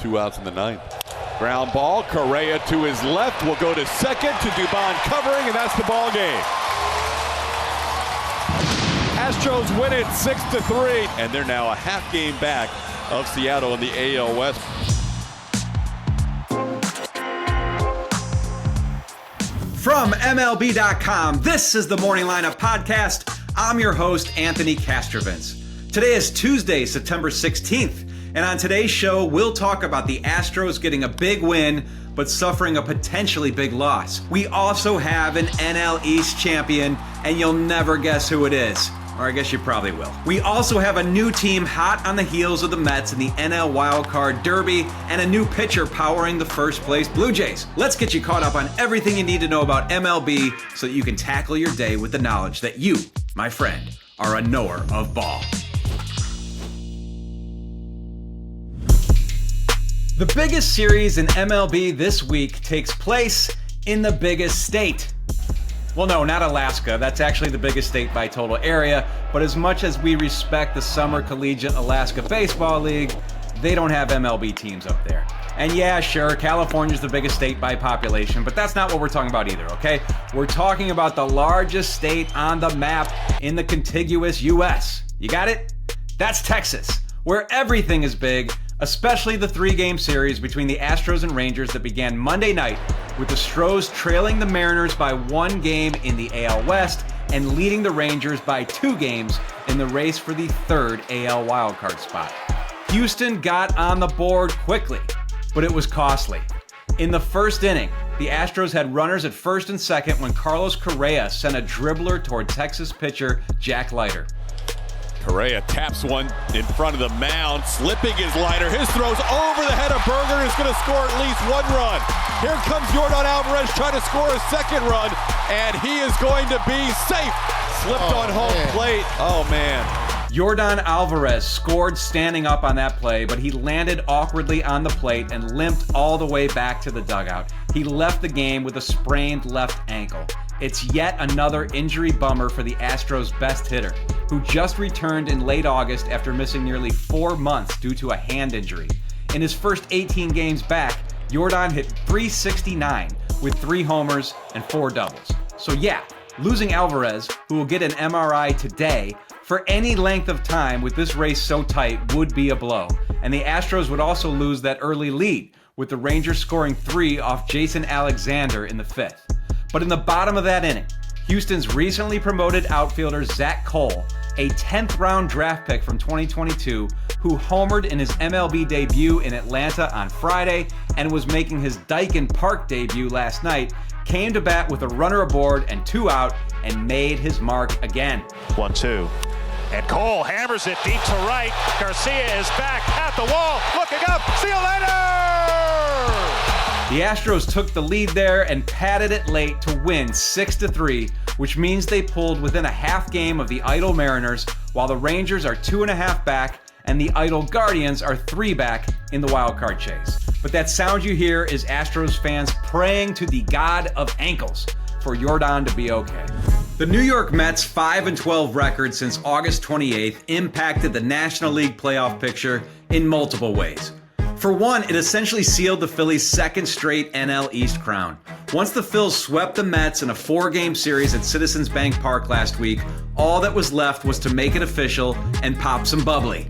2 outs in the ninth. Ground ball, Correa to his left, will go to second, to Dubon covering, and that's the ball game. Astros win it 6-3, and they're now a half game back of Seattle in the AL West. From MLB.com, this is the Morning Lineup Podcast. I'm your host, Anthony Castrovins. Today is Tuesday, September 16th, and on today's show, we'll talk about the Astros getting a big win, but suffering a potentially big loss. We also have an NL East champion, and you'll never guess who it is. Or I guess you probably will. We also have a new team hot on the heels of the Mets in the NL Wildcard Derby, and a new pitcher powering the first place Blue Jays. Let's get you caught up on everything you need to know about MLB so that you can tackle your day with the knowledge that you, my friend, are a knower of ball. The biggest series in MLB this week takes place in the biggest state. Well, no, not Alaska. That's actually the biggest state by total area. But as much as we respect the Summer Collegiate Alaska Baseball League, they don't have MLB teams up there. And yeah, sure, California's the biggest state by population, but that's not what we're talking about either, okay? We're talking about the largest state on the map in the contiguous U.S. You got it? That's Texas, where everything is big, especially the 3-game series between the Astros and Rangers that began Monday night with the Astros trailing the Mariners by 1 game in the AL West and leading the Rangers by 2 games in the race for the 3rd AL wildcard spot. Houston got on the board quickly, but it was costly. In the first inning, the Astros had runners at first and second when Carlos Correa sent a dribbler toward Texas pitcher Jack Leiter. Correa taps one in front of the mound, slipping his liner. His throw's over the head of Berger, who's going to score at least 1 run. Here comes Yordan Alvarez trying to score a 2nd run, and he is going to be safe. Slipped on home plate. Oh, man. Yordan Alvarez scored standing up on that play, but he landed awkwardly on the plate and limped all the way back to the dugout. He left the game with a sprained left ankle. It's yet another injury bummer for the Astros' best hitter, who just returned in late August after missing nearly 4 months due to a hand injury. In his first 18 games back, Yordan hit .369 with 3 homers and 4 doubles. So yeah, losing Alvarez, who will get an MRI today, for any length of time with this race so tight would be a blow. And the Astros would also lose that early lead, with the Rangers scoring 3 off Jason Alexander in the 5th. But in the bottom of that inning, Houston's recently promoted outfielder Zach Cole, a 10th round draft pick from 2022, who homered in his MLB debut in Atlanta on Friday and was making his Dyken Park debut last night, came to bat with a runner aboard and 2 out and made his mark again. 1-2. And Cole hammers it deep to right. Garcia is back at the wall, looking up. See you later! The Astros took the lead there and padded it late to win 6-3, which means they pulled within a half game of the idle Mariners, while the Rangers are 2.5 back and the idle Guardians are 3 back in the wildcard chase. But that sound you hear is Astros fans praying to the god of ankles for Yordan to be okay. The New York Mets' 5-12 record since August 28th impacted the National League playoff picture in multiple ways. For one, it essentially sealed the Phillies' 2nd straight NL East crown. Once the Phils swept the Mets in a 4-game series at Citizens Bank Park last week, all that was left was to make it official and pop some bubbly.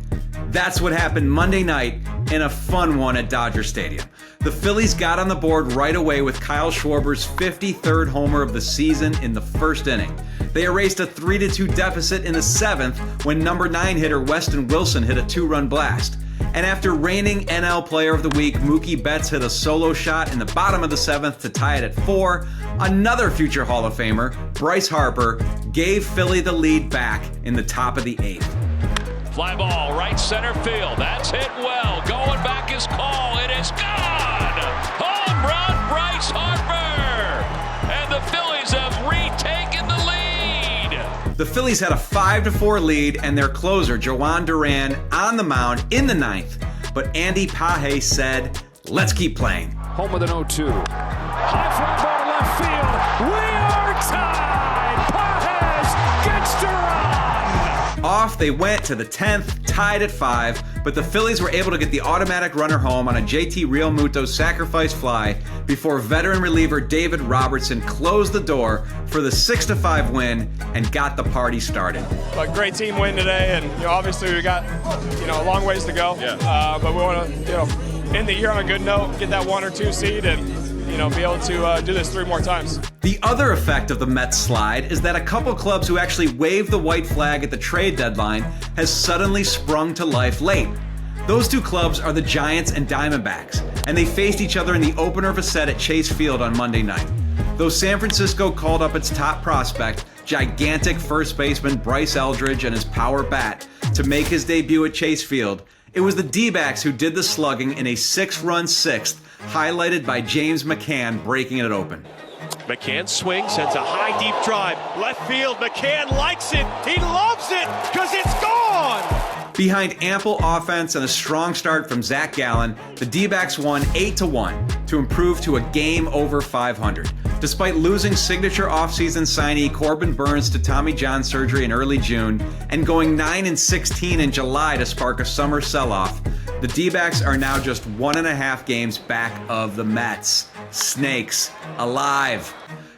That's what happened Monday night in a fun one at Dodger Stadium. The Phillies got on the board right away with Kyle Schwarber's 53rd homer of the season in the first inning. They erased a 3-2 deficit in the 7th when number 9 hitter Weston Wilson hit a 2-run blast. And after reigning NL Player of the Week, Mookie Betts hit a solo shot in the bottom of the 7th to tie it at 4, another future Hall of Famer, Bryce Harper, gave Philly the lead back in the top of the 8th. Fly ball, right center field. That's hit well. Going back is call. It is gone. Home run, Bryce Harper. And the Phillies have retaken the lead. The Phillies had a 5-4 lead and their closer, Joan Duran, on the mound in the 9th. But Andy Pahe said, "Let's keep playing." Home with an 0-2. High fly ball to left field. We are tied. Pages gets to run. Off they went to the 10th, tied at 5, but the Phillies were able to get the automatic runner home on a JT Realmuto sacrifice fly before veteran reliever David Robertson closed the door for the 6-5 win and got the party started. But great team win today, and obviously we got a long ways to go. Yeah. But we want to end the year on a good note, get that 1 or 2 seed, and be able to do this 3 more times. The other effect of the Mets slide is that a couple clubs who actually waved the white flag at the trade deadline has suddenly sprung to life late. Those 2 clubs are the Giants and Diamondbacks, and they faced each other in the opener of a set at Chase Field on Monday night. Though San Francisco called up its top prospect, gigantic first baseman Bryce Eldridge and his power bat, to make his debut at Chase Field, it was the D-backs who did the slugging in a 6-run sixth, highlighted by James McCann breaking it open. McCann swings, sends a high, deep drive. Left field, McCann likes it. He loves it because it's gone. Behind ample offense and a strong start from Zach Gallen, the D-backs won 8-1 to improve to a game over 500. Despite losing signature offseason signee Corbin Burns to Tommy John surgery in early June and going 9-16 in July to spark a summer sell-off, the D-backs are now just 1.5 games back of the Mets. Snakes alive.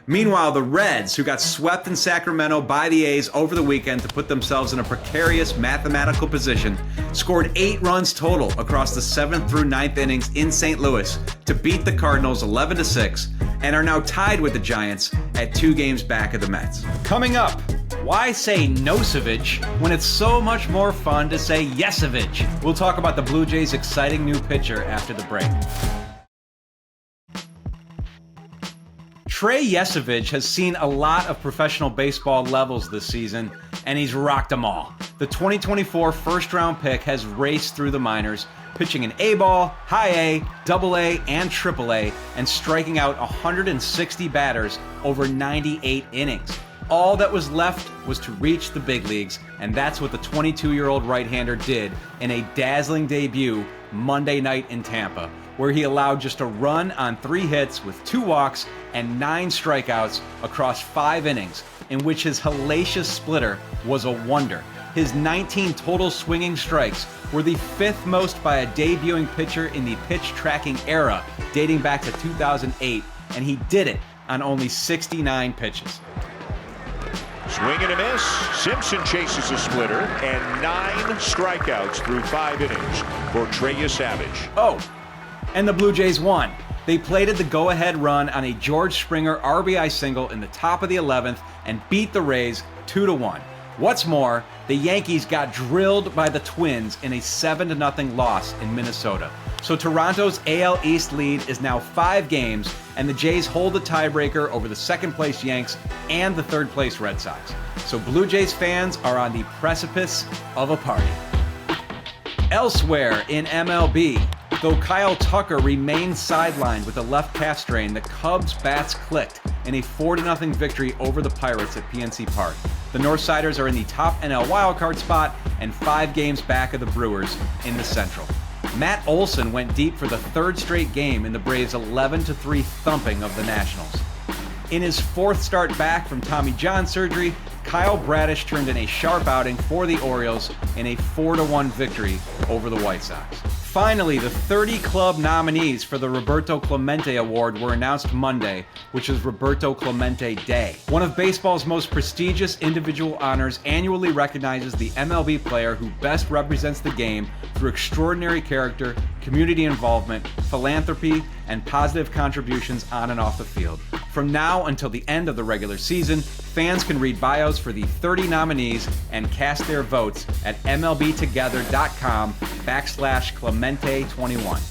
Meanwhile, the Reds, who got swept in Sacramento by the A's over the weekend to put themselves in a precarious mathematical position, scored 8 runs total across the 7th through 9th innings in St. Louis to beat the Cardinals 11-6 and are now tied with the Giants at 2 games back of the Mets. Coming up, why say Nosavage when it's so much more fun to say Yesavage? We'll talk about the Blue Jays' exciting new pitcher after the break. Trey Yesavage has seen a lot of professional baseball levels this season, and he's rocked them all. The 2024 first-round pick has raced through the minors, pitching in A-ball, high A, double A, and triple A, and striking out 160 batters over 98 innings. All that was left was to reach the big leagues, and that's what the 22-year-old right-hander did in a dazzling debut Monday night in Tampa, where he allowed just a run on 3 hits with 2 walks and 9 strikeouts across 5 innings, in which his hellacious splitter was a wonder. His 19 total swinging strikes were the 5th most by a debuting pitcher in the pitch tracking era, dating back to 2008, and he did it on only 69 pitches. Swing and a miss. Simpson chases a splitter and 9 strikeouts through 5 innings for Trey Yesavage. Oh, and the Blue Jays won. They plated the go-ahead run on a George Springer RBI single in the top of the 11th and beat the Rays 2-1. What's more, the Yankees got drilled by the Twins in a 7-0 loss in Minnesota. So Toronto's AL East lead is now 5 games, and the Jays hold the tiebreaker over the second-place Yanks and the third-place Red Sox. So Blue Jays fans are on the precipice of a party. Elsewhere in MLB, though Kyle Tucker remains sidelined with a left calf strain, the Cubs' bats clicked in a 4-0 victory over the Pirates at PNC Park. The Northsiders are in the top NL wildcard spot and 5 games back of the Brewers in the Central. Matt Olson went deep for the 3rd straight game in the Braves' 11-3 thumping of the Nationals. In his 4th start back from Tommy John surgery, Kyle Bradish turned in a sharp outing for the Orioles in a 4-1 victory over the White Sox. Finally, the 30 club nominees for the Roberto Clemente Award were announced Monday, which is Roberto Clemente Day. One of baseball's most prestigious individual honors annually recognizes the MLB player who best represents the game through extraordinary character, community involvement, philanthropy, and positive contributions on and off the field. From now until the end of the regular season, fans can read bios for the 30 nominees and cast their votes at MLBtogether.com/Clemente21.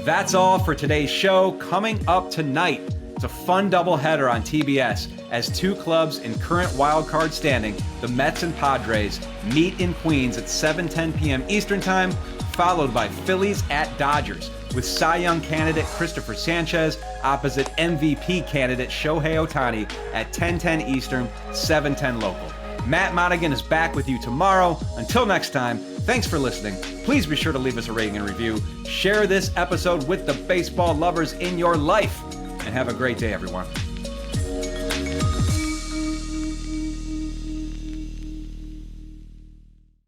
That's all for today's show. Coming up tonight, it's a fun doubleheader on TBS as 2 clubs in current wildcard standing, the Mets and Padres, meet in Queens at 7:10 p.m. Eastern Time, followed by Phillies at Dodgers, with Cy Young candidate Christopher Sanchez opposite MVP candidate Shohei Ohtani at 10:10 Eastern, 7:10 local. Matt Monaghan is back with you tomorrow. Until next time, thanks for listening. Please be sure to leave us a rating and review. Share this episode with the baseball lovers in your life. And have a great day, everyone.